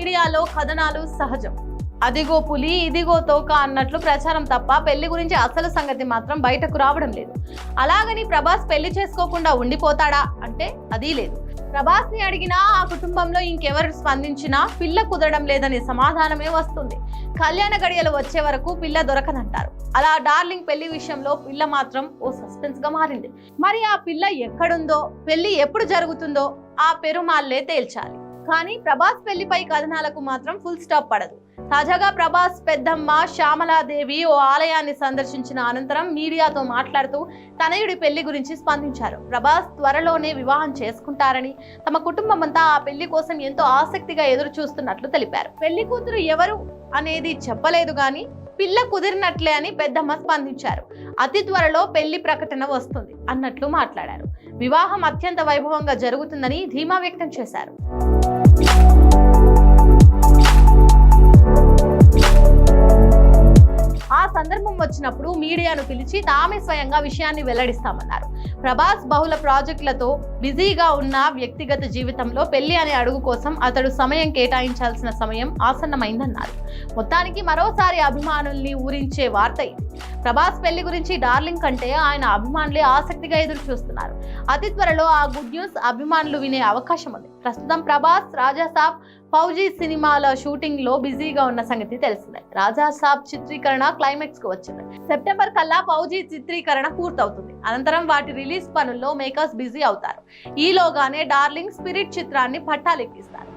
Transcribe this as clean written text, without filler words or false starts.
మీడియాలో కథనాలు సహజం. అదిగో పులి ఇదిగో తోక అన్నట్లు ప్రచారం తప్ప పెళ్లి గురించి అసలు సంగతి మాత్రం బయటకు రావడం లేదు. అలాగని ప్రభాస్ పెళ్లి చేసుకోకుండా ఉండిపోతాడా అంటే అది లేదు. ప్రభాస్ ని అడిగినా ఆ కుటుంబంలో ఇంకెవరు స్పందించినా పిల్ల కుదరడం లేదని సమాధానమే వస్తుంది. కళ్యాణ గడియలు వచ్చే వరకు పిల్ల దొరకదంటారు. అలా డార్లింగ్ పెళ్లి విషయంలో పిల్ల మాత్రం ఓ సస్పెన్స్ గా మారింది. మరి ఆ పిల్ల ఎక్కడుందో, పెళ్లి ఎప్పుడు జరుగుతుందో ఆ పెరుమాళ్లే తేల్చాలి. కానీ ప్రభాస్ పెళ్లిపై కథనాలకు మాత్రం ఫుల్ స్టాప్ పడదు. తాజాగా ప్రభాస్ పెద్దమ్మ శ్యామలాదేవి ఓ ఆలయాన్ని సందర్శించిన అనంతరం మీడియాతో మాట్లాడుతూ తనయుడి పెళ్లి గురించి స్పందించారు. ప్రభాస్ త్వరలోనే వివాహం చేసుకుంటారని, తమ కుటుంబం అంతా ఆ పెళ్లి కోసం ఎంతో ఆసక్తిగా ఎదురు చూస్తున్నట్లు తెలిపారు. పెళ్లి కూతురు ఎవరు అనేది చెప్పలేదు గాని పిల్ల కుదిరినట్లే అని పెద్దమ్మ స్పందించారు. అతి త్వరలో పెళ్లి ప్రకటన వస్తుంది అన్నట్లు మాట్లాడారు. వివాహం అత్యంత వైభవంగా జరుగుతుందని ధీమా వ్యక్తం చేశారు. ఆ సందర్భం వచ్చినప్పుడు మీడియాను పిలిచి తామే స్వయంగా విషయాన్ని వెల్లడిస్తామన్నారు. ప్రభాస్ బహుళ ప్రాజెక్టులతో బిజీగా ఉన్న వ్యక్తిగత జీవితంలో పెళ్లి అనే అడుగు కోసం అతడు సమయం కేటాయించాల్సిన సమయం ఆసన్నమైందన్నారు. మొత్తానికి మరోసారి అభిమానుల్ని ఊరించే వార్త ఇది. ప్రభాస్ పెళ్లి గురించి డార్లింగ్ కంటే ఆయన అభిమానులే ఆసక్తిగా ఎదురు చూస్తున్నారు. అతి త్వరలో ఆ గుడ్ న్యూస్ అభిమానులు వినే అవకాశం ఉంది. ప్రస్తుతం ప్రభాస్ రాజాసాబ్, ఫౌజీ సినిమాల షూటింగ్ లో బిజీగా ఉన్న సంగతి తెలిసిందే. రాజాసాబ్ చిత్రీకరణ క్లైమాక్స్ కు వచ్చింది. సెప్టెంబర్ కల్లా ఫౌజీ చిత్రీకరణ పూర్తవుతుంది. అనంతరం వాటి రిలీజ్ పనుల్లో మేకర్స్ బిజీ అవుతారు. ఈలోగానే డార్లింగ్ స్పిరిట్ చిత్రాన్ని పట్టాలెక్కిస్తారు.